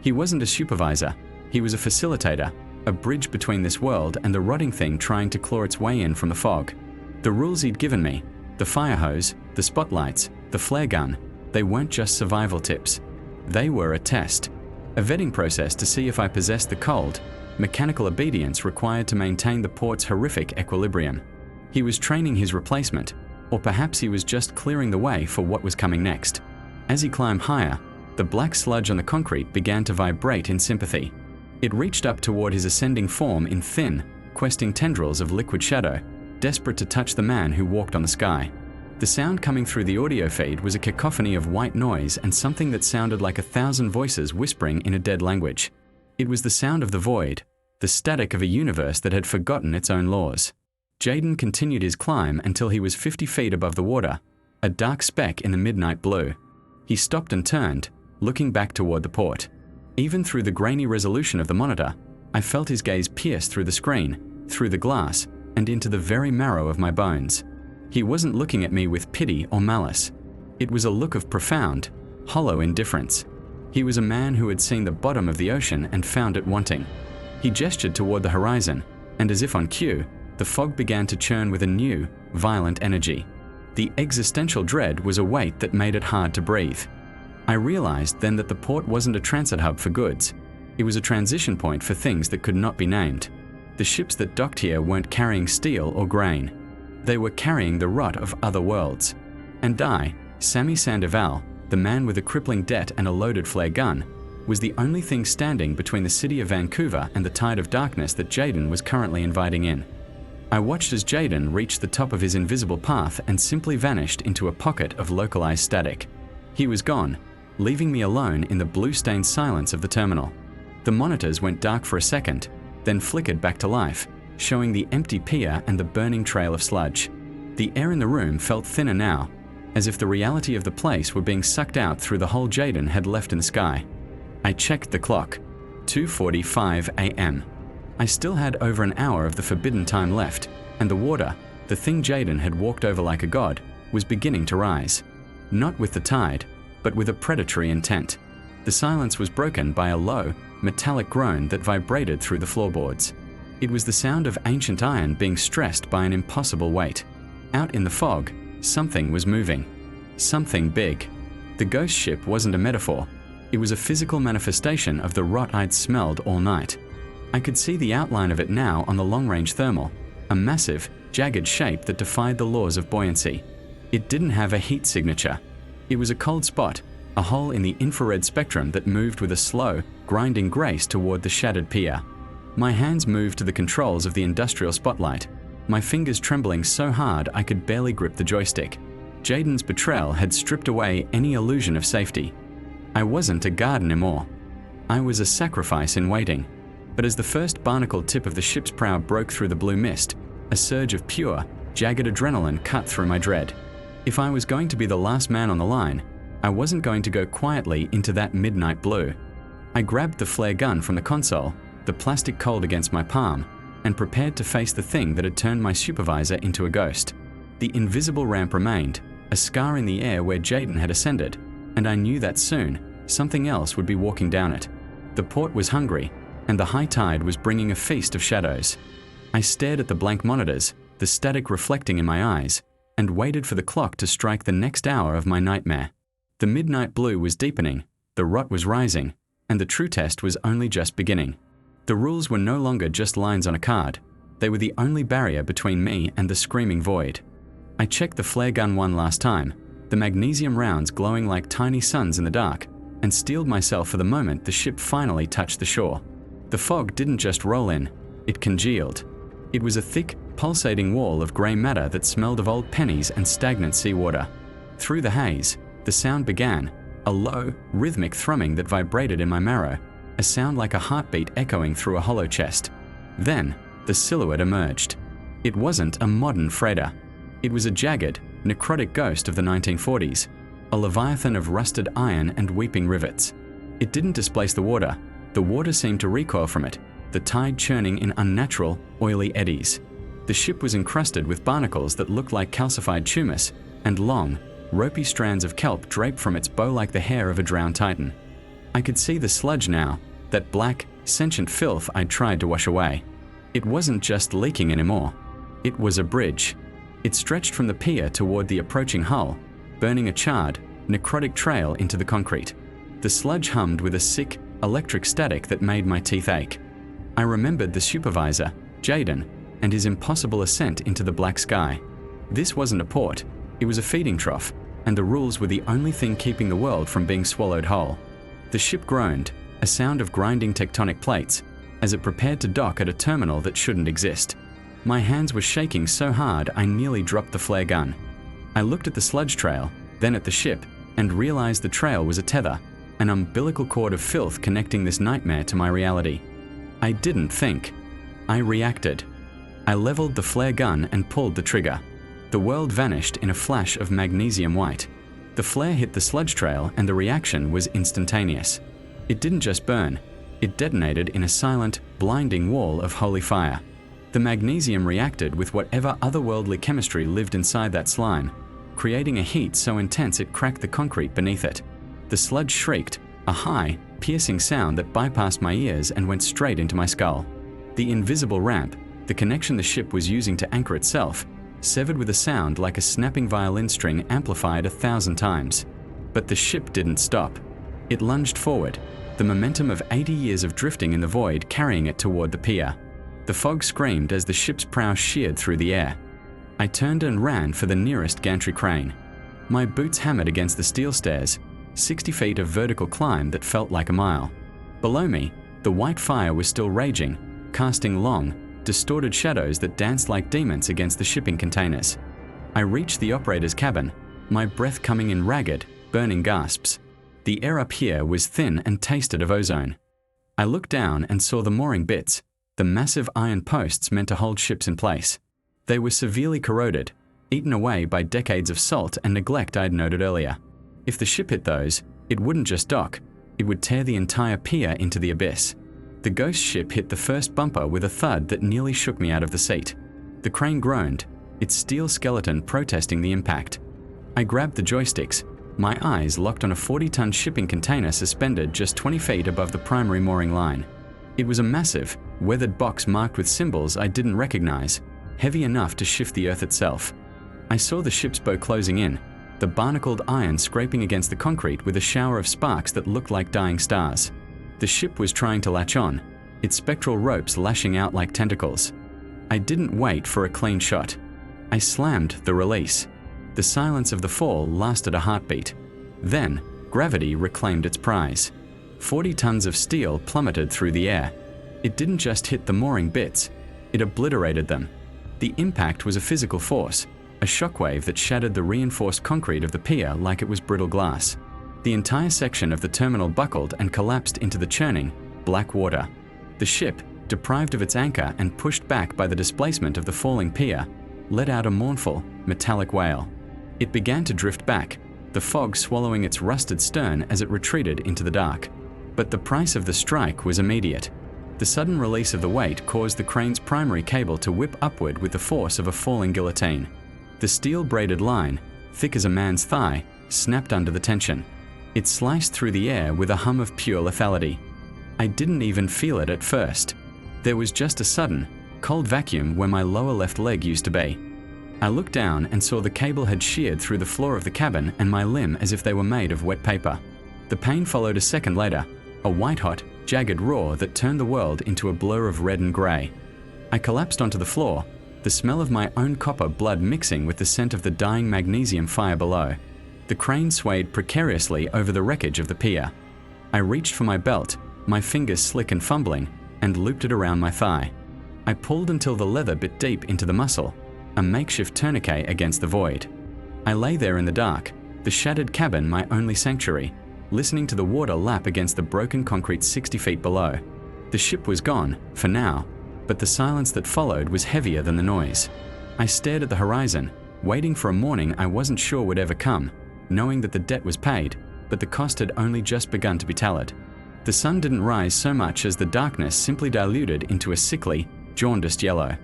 He wasn't a supervisor. He was a facilitator, a bridge between this world and the rotting thing trying to claw its way in from the fog. The rules he'd given me, the fire hose, the spotlights, the flare gun, they weren't just survival tips. They were a test. A vetting process to see if I possessed the cold, mechanical obedience required to maintain the port's horrific equilibrium. He was training his replacement, or perhaps he was just clearing the way for what was coming next. As he climbed higher, the black sludge on the concrete began to vibrate in sympathy. It reached up toward his ascending form in thin, questing tendrils of liquid shadow, desperate to touch the man who walked on the sky. The sound coming through the audio feed was a cacophony of white noise and something that sounded like 1,000 voices whispering in a dead language. It was the sound of the void, the static of a universe that had forgotten its own laws. Jaden continued his climb until he was 50 feet above the water, a dark speck in the midnight blue. He stopped and turned, looking back toward the port. Even through the grainy resolution of the monitor, I felt his gaze pierce through the screen, through the glass, and into the very marrow of my bones. He wasn't looking at me with pity or malice. It was a look of profound, hollow indifference. He was a man who had seen the bottom of the ocean and found it wanting. He gestured toward the horizon, and as if on cue, the fog began to churn with a new, violent energy. The existential dread was a weight that made it hard to breathe. I realized then that the port wasn't a transit hub for goods. It was a transition point for things that could not be named. The ships that docked here weren't carrying steel or grain. They were carrying the rot of other worlds. And I, Sammy Sandoval, the man with a crippling debt and a loaded flare gun, was the only thing standing between the city of Vancouver and the tide of darkness that Jaden was currently inviting in. I watched as Jaden reached the top of his invisible path and simply vanished into a pocket of localized static. He was gone, leaving me alone in the blue-stained silence of the terminal. The monitors went dark for a second, then flickered back to life, showing the empty pier and the burning trail of sludge. The air in the room felt thinner now, as if the reality of the place were being sucked out through the hole Jaden had left in the sky. I checked the clock. 2:45 a.m. I still had over an hour of the forbidden time left, and the water, the thing Jaden had walked over like a god, was beginning to rise. Not with the tide, but with a predatory intent. The silence was broken by a low, metallic groan that vibrated through the floorboards. It was the sound of ancient iron being stressed by an impossible weight. Out in the fog, something was moving. Something big. The ghost ship wasn't a metaphor. It was a physical manifestation of the rot I'd smelled all night. I could see the outline of it now on the long-range thermal, a massive, jagged shape that defied the laws of buoyancy. It didn't have a heat signature. It was a cold spot, a hole in the infrared spectrum that moved with a slow, grinding grace toward the shattered pier. My hands moved to the controls of the industrial spotlight, my fingers trembling so hard I could barely grip the joystick. Jaden's betrayal had stripped away any illusion of safety. I wasn't a guard anymore. I was a sacrifice in waiting. But as the first barnacled tip of the ship's prow broke through the blue mist, a surge of pure, jagged adrenaline cut through my dread. If I was going to be the last man on the line, I wasn't going to go quietly into that midnight blue. I grabbed the flare gun from the console, the plastic cold against my palm, and prepared to face the thing that had turned my supervisor into a ghost. The invisible ramp remained, a scar in the air where Jaden had ascended, and I knew that soon, something else would be walking down it. The port was hungry, and the high tide was bringing a feast of shadows. I stared at the blank monitors, the static reflecting in my eyes, and waited for the clock to strike the next hour of my nightmare. The midnight blue was deepening, the rot was rising, and the true test was only just beginning. The rules were no longer just lines on a card. They were the only barrier between me and the screaming void. I checked the flare gun one last time, the magnesium rounds glowing like tiny suns in the dark, and steeled myself for the moment the ship finally touched the shore. The fog didn't just roll in, it congealed. It was a thick, pulsating wall of grey matter that smelled of old pennies and stagnant seawater. Through the haze, the sound began, a low, rhythmic thrumming that vibrated in my marrow, a sound like a heartbeat echoing through a hollow chest. Then, the silhouette emerged. It wasn't a modern freighter. It was a jagged, necrotic ghost of the 1940s, a leviathan of rusted iron and weeping rivets. It didn't displace the water. The water seemed to recoil from it, the tide churning in unnatural, oily eddies. The ship was encrusted with barnacles that looked like calcified tumus, and long, ropey strands of kelp draped from its bow like the hair of a drowned titan. I could see the sludge now, that black, sentient filth I'd tried to wash away. It wasn't just leaking anymore. It was a bridge. It stretched from the pier toward the approaching hull, burning a charred, necrotic trail into the concrete. The sludge hummed with a sick, electric static that made my teeth ache. I remembered the supervisor, Jaden, and his impossible ascent into the black sky. This wasn't a port, it was a feeding trough, and the rules were the only thing keeping the world from being swallowed whole. The ship groaned, a sound of grinding tectonic plates, as it prepared to dock at a terminal that shouldn't exist. My hands were shaking so hard I nearly dropped the flare gun. I looked at the sludge trail, then at the ship, and realized the trail was a tether, an umbilical cord of filth connecting this nightmare to my reality. I didn't think. I reacted. I leveled the flare gun and pulled the trigger. The world vanished in a flash of magnesium white. The flare hit the sludge trail and the reaction was instantaneous. It didn't just burn, it detonated in a silent, blinding wall of holy fire. The magnesium reacted with whatever otherworldly chemistry lived inside that slime, creating a heat so intense it cracked the concrete beneath it. The sludge shrieked, a high, piercing sound that bypassed my ears and went straight into my skull. The invisible ramp, the connection the ship was using to anchor itself, severed with a sound like a snapping violin string amplified 1,000 times. But the ship didn't stop. It lunged forward, the momentum of 80 years of drifting in the void carrying it toward the pier. The fog screamed as the ship's prow sheared through the air. I turned and ran for the nearest gantry crane. My boots hammered against the steel stairs, 60 feet of vertical climb that felt like a mile. Below me, the white fire was still raging, casting long, distorted shadows that danced like demons against the shipping containers. I reached the operator's cabin, my breath coming in ragged, burning gasps. The air up here was thin and tasted of ozone. I looked down and saw the mooring bits, the massive iron posts meant to hold ships in place. They were severely corroded, eaten away by decades of salt and neglect I'd noted earlier. If the ship hit those, it wouldn't just dock, it would tear the entire pier into the abyss. The ghost ship hit the first bumper with a thud that nearly shook me out of the seat. The crane groaned, its steel skeleton protesting the impact. I grabbed the joysticks, my eyes locked on a 40-ton shipping container suspended just 20 feet above the primary mooring line. It was a massive, weathered box marked with symbols I didn't recognize, heavy enough to shift the earth itself. I saw the ship's bow closing in, the barnacled iron scraping against the concrete with a shower of sparks that looked like dying stars. The ship was trying to latch on, its spectral ropes lashing out like tentacles. I didn't wait for a clean shot. I slammed the release. The silence of the fall lasted a heartbeat. Then, gravity reclaimed its prize. 40 tons of steel plummeted through the air. It didn't just hit the mooring bits, it obliterated them. The impact was a physical force, a shockwave that shattered the reinforced concrete of the pier like it was brittle glass. The entire section of the terminal buckled and collapsed into the churning, black water. The ship, deprived of its anchor and pushed back by the displacement of the falling pier, let out a mournful, metallic wail. It began to drift back, the fog swallowing its rusted stern as it retreated into the dark. But the price of the strike was immediate. The sudden release of the weight caused the crane's primary cable to whip upward with the force of a falling guillotine. The steel-braided line, thick as a man's thigh, snapped under the tension. It sliced through the air with a hum of pure lethality. I didn't even feel it at first. There was just a sudden, cold vacuum where my lower left leg used to be. I looked down and saw the cable had sheared through the floor of the cabin and my limb as if they were made of wet paper. The pain followed a second later, a white-hot, jagged roar that turned the world into a blur of red and grey. I collapsed onto the floor, the smell of my own copper blood mixing with the scent of the dying magnesium fire below. The crane swayed precariously over the wreckage of the pier. I reached for my belt, my fingers slick and fumbling, and looped it around my thigh. I pulled until the leather bit deep into the muscle, a makeshift tourniquet against the void. I lay there in the dark, the shattered cabin my only sanctuary, listening to the water lap against the broken concrete 60 feet below. The ship was gone, for now, but the silence that followed was heavier than the noise. I stared at the horizon, waiting for a morning I wasn't sure would ever come, knowing that the debt was paid, but the cost had only just begun to be tallied. The sun didn't rise so much as the darkness simply diluted into a sickly, jaundiced yellow.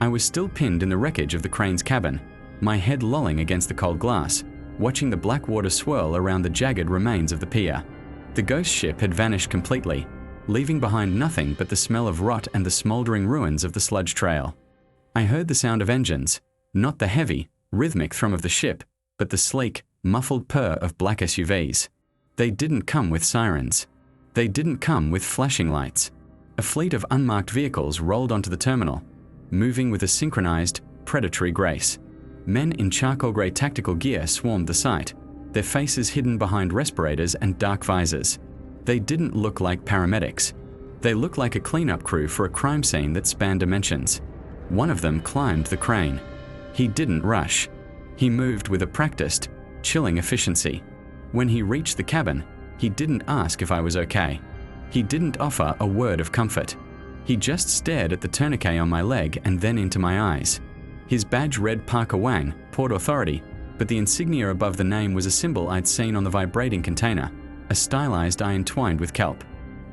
I was still pinned in the wreckage of the crane's cabin, my head lolling against the cold glass, watching the black water swirl around the jagged remains of the pier. The ghost ship had vanished completely, leaving behind nothing but the smell of rot and the smoldering ruins of the sludge trail. I heard the sound of engines, not the heavy, rhythmic thrum of the ship, but the sleek, muffled purr of black SUVs. They didn't come with sirens. They didn't come with flashing lights. A fleet of unmarked vehicles rolled onto the terminal, moving with a synchronized, predatory grace. Men in charcoal grey tactical gear swarmed the site, their faces hidden behind respirators and dark visors. They didn't look like paramedics. They looked like a cleanup crew for a crime scene that spanned dimensions. One of them climbed the crane. He didn't rush. He moved with a practiced, chilling efficiency. When he reached the cabin, he didn't ask if I was okay. He didn't offer a word of comfort. He just stared at the tourniquet on my leg and then into my eyes. His badge read Parker Wang, Port Authority, but the insignia above the name was a symbol I'd seen on the vibrating container, a stylized eye entwined with kelp.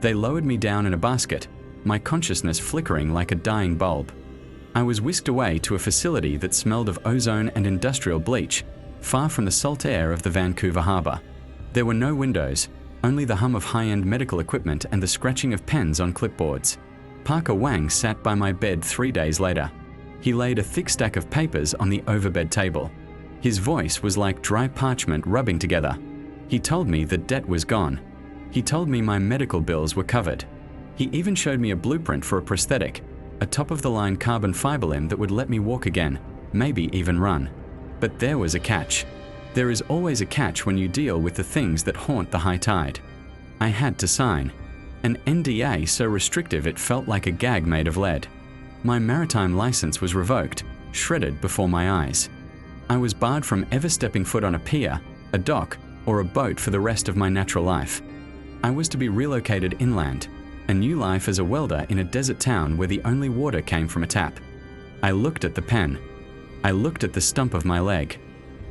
They lowered me down in a basket, my consciousness flickering like a dying bulb. I was whisked away to a facility that smelled of ozone and industrial bleach, far from the salt air of the Vancouver harbour. There were no windows, only the hum of high-end medical equipment and the scratching of pens on clipboards. Parker Wang sat by my bed 3 days later. He laid a thick stack of papers on the overbed table. His voice was like dry parchment rubbing together. He told me the debt was gone. He told me my medical bills were covered. He even showed me a blueprint for a prosthetic, a top-of-the-line carbon fiber limb that would let me walk again, maybe even run. But there was a catch. There is always a catch when you deal with the things that haunt the high tide. I had to sign an NDA so restrictive it felt like a gag made of lead. My maritime license was revoked, shredded before my eyes. I was barred from ever stepping foot on a pier, a dock, or a boat for the rest of my natural life. I was to be relocated inland, a new life as a welder in a desert town where the only water came from a tap. I looked at the pen. I looked at the stump of my leg.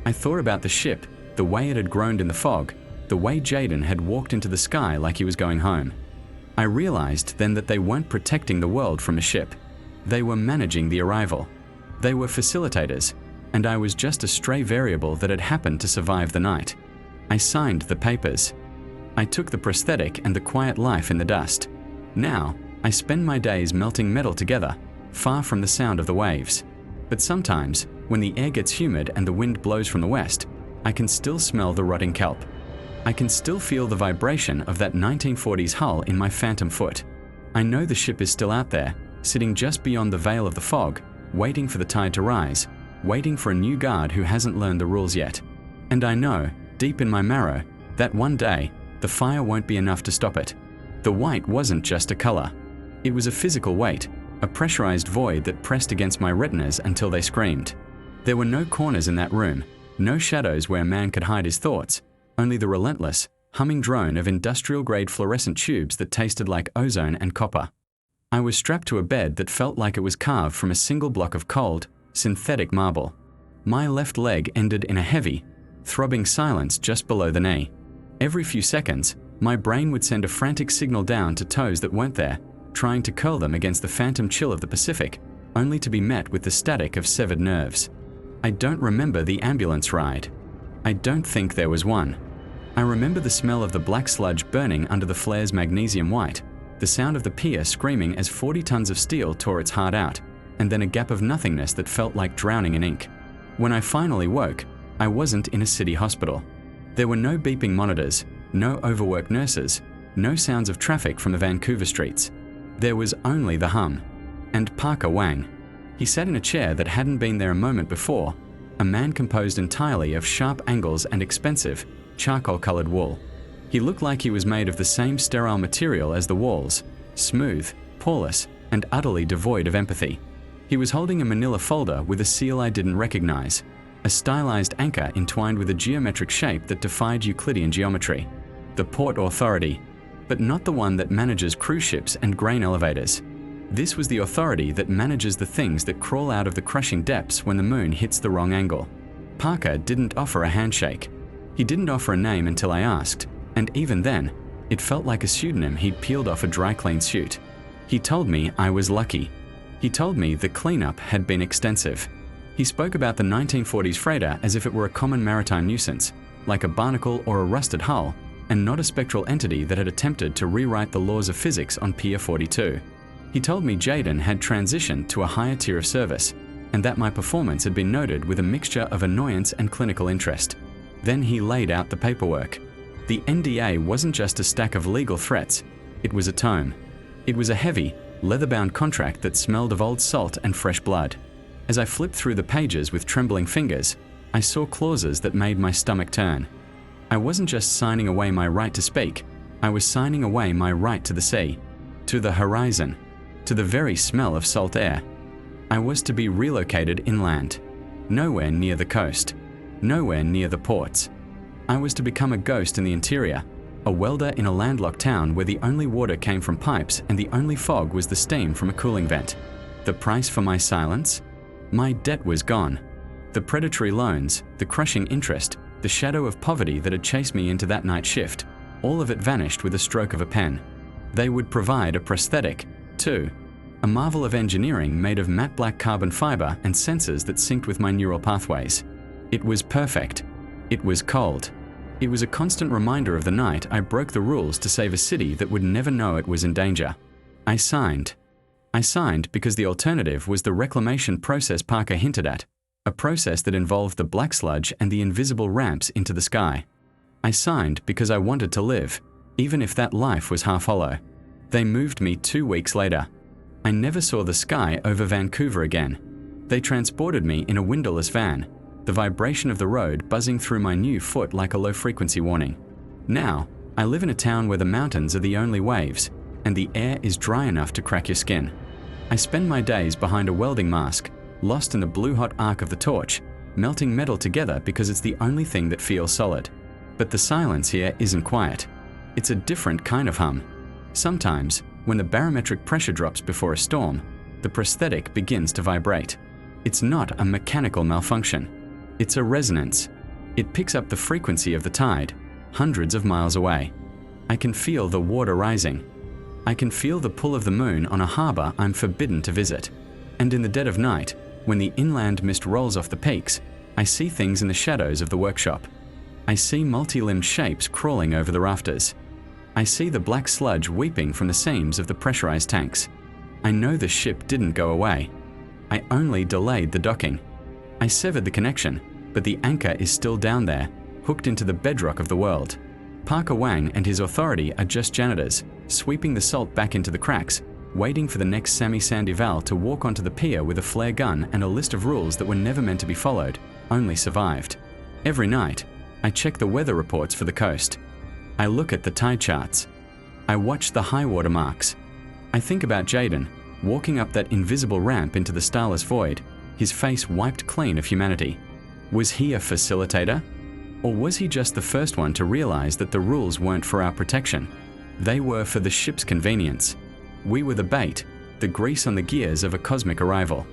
I thought about the ship, the way it had groaned in the fog, the way Jaden had walked into the sky like he was going home. I realized then that they weren't protecting the world from a ship. They were managing the arrival. They were facilitators, and I was just a stray variable that had happened to survive the night. I signed the papers. I took the prosthetic and the quiet life in the dust. Now, I spend my days melting metal together, far from the sound of the waves. But sometimes, when the air gets humid and the wind blows from the west, I can still smell the rotting kelp. I can still feel the vibration of that 1940s hull in my phantom foot. I know the ship is still out there, sitting just beyond the veil of the fog, waiting for the tide to rise, waiting for a new guard who hasn't learned the rules yet. And I know, deep in my marrow, that one day, the fire won't be enough to stop it. The white wasn't just a color. It was a physical weight, a pressurized void that pressed against my retinas until they screamed. There were no corners in that room, no shadows where a man could hide his thoughts, only the relentless, humming drone of industrial-grade fluorescent tubes that tasted like ozone and copper. I was strapped to a bed that felt like it was carved from a single block of cold, synthetic marble. My left leg ended in a heavy, throbbing silence just below the knee. Every few seconds, my brain would send a frantic signal down to toes that weren't there, trying to curl them against the phantom chill of the Pacific, only to be met with the static of severed nerves. I don't remember the ambulance ride. I don't think there was one. I remember the smell of the black sludge burning under the flare's magnesium white, the sound of the pier screaming as 40 tons of steel tore its heart out, and then a gap of nothingness that felt like drowning in ink. When I finally woke, I wasn't in a city hospital. There were no beeping monitors, no overworked nurses, no sounds of traffic from the Vancouver streets. There was only the hum. And Parker Wang. He sat in a chair that hadn't been there a moment before, a man composed entirely of sharp angles and expensive, charcoal-colored wool. He looked like he was made of the same sterile material as the walls, smooth, poreless, and utterly devoid of empathy. He was holding a manila folder with a seal I didn't recognize, a stylized anchor entwined with a geometric shape that defied Euclidean geometry. The Port Authority, but not the one that manages cruise ships and grain elevators. This was the authority that manages the things that crawl out of the crushing depths when the moon hits the wrong angle. Parker didn't offer a handshake. He didn't offer a name until I asked, and even then, it felt like a pseudonym he'd peeled off a dry-clean suit. He told me I was lucky. He told me the cleanup had been extensive. He spoke about the 1940s freighter as if it were a common maritime nuisance, like a barnacle or a rusted hull, and not a spectral entity that had attempted to rewrite the laws of physics on Pier 42. He told me Jaden had transitioned to a higher tier of service, and that my performance had been noted with a mixture of annoyance and clinical interest. Then he laid out the paperwork. The NDA wasn't just a stack of legal threats, it was a tome. It was a heavy, leather-bound contract that smelled of old salt and fresh blood. As I flipped through the pages with trembling fingers, I saw clauses that made my stomach turn. I wasn't just signing away my right to speak, I was signing away my right to the sea, to the horizon, to the very smell of salt air. I was to be relocated inland, nowhere near the coast, nowhere near the ports. I was to become a ghost in the interior, a welder in a landlocked town where the only water came from pipes and the only fog was the steam from a cooling vent. The price for my silence? My debt was gone. The predatory loans, the crushing interest, the shadow of poverty that had chased me into that night shift, all of it vanished with a stroke of a pen. They would provide a prosthetic, too. A marvel of engineering made of matte black carbon fiber and sensors that synced with my neural pathways. It was perfect. It was cold. It was a constant reminder of the night I broke the rules to save a city that would never know it was in danger. I signed. I signed because the alternative was the reclamation process Parker hinted at, a process that involved the black sludge and the invisible ramps into the sky. I signed because I wanted to live, even if that life was half hollow. They moved me 2 weeks later. I never saw the sky over Vancouver again. They transported me in a windowless van, the vibration of the road buzzing through my new foot like a low-frequency warning. Now, I live in a town where the mountains are the only waves, and the air is dry enough to crack your skin. I spend my days behind a welding mask, lost in the blue-hot arc of the torch, melting metal together because it's the only thing that feels solid. But the silence here isn't quiet. It's a different kind of hum. Sometimes, when the barometric pressure drops before a storm, the prosthetic begins to vibrate. It's not a mechanical malfunction. It's a resonance. It picks up the frequency of the tide, hundreds of miles away. I can feel the water rising. I can feel the pull of the moon on a harbor I'm forbidden to visit. And in the dead of night, when the inland mist rolls off the peaks, I see things in the shadows of the workshop. I see multi-limbed shapes crawling over the rafters. I see the black sludge weeping from the seams of the pressurized tanks. I know the ship didn't go away. I only delayed the docking. I severed the connection, but the anchor is still down there, hooked into the bedrock of the world. Parker Wang and his authority are just janitors, sweeping the salt back into the cracks, waiting for the next Sammy Sandoval to walk onto the pier with a flare gun and a list of rules that were never meant to be followed, only survived. Every night, I check the weather reports for the coast. I look at the tide charts. I watch the high water marks. I think about Jaden, walking up that invisible ramp into the starless void, his face wiped clean of humanity. Was he a facilitator? Or was he just the first one to realize that the rules weren't for our protection? They were for the ship's convenience. We were the bait, the grease on the gears of a cosmic arrival.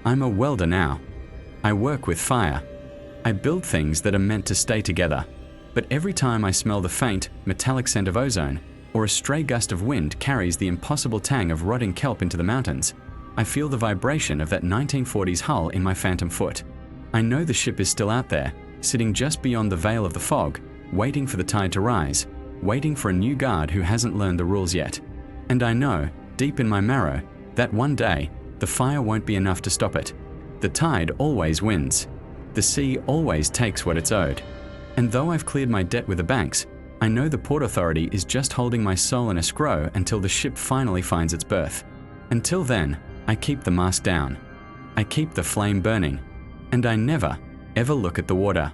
I'm a welder now. I work with fire. I build things that are meant to stay together. But every time I smell the faint, metallic scent of ozone, or a stray gust of wind carries the impossible tang of rotting kelp into the mountains, I feel the vibration of that 1940s hull in my phantom foot. I know the ship is still out there, sitting just beyond the veil of the fog, waiting for the tide to rise, waiting for a new guard who hasn't learned the rules yet. And I know, deep in my marrow, that one day, the fire won't be enough to stop it. The tide always wins. The sea always takes what it's owed. And though I've cleared my debt with the banks, I know the Port Authority is just holding my soul in escrow until the ship finally finds its berth. Until then, I keep the mask down. I keep the flame burning. And I never, ever look at the water.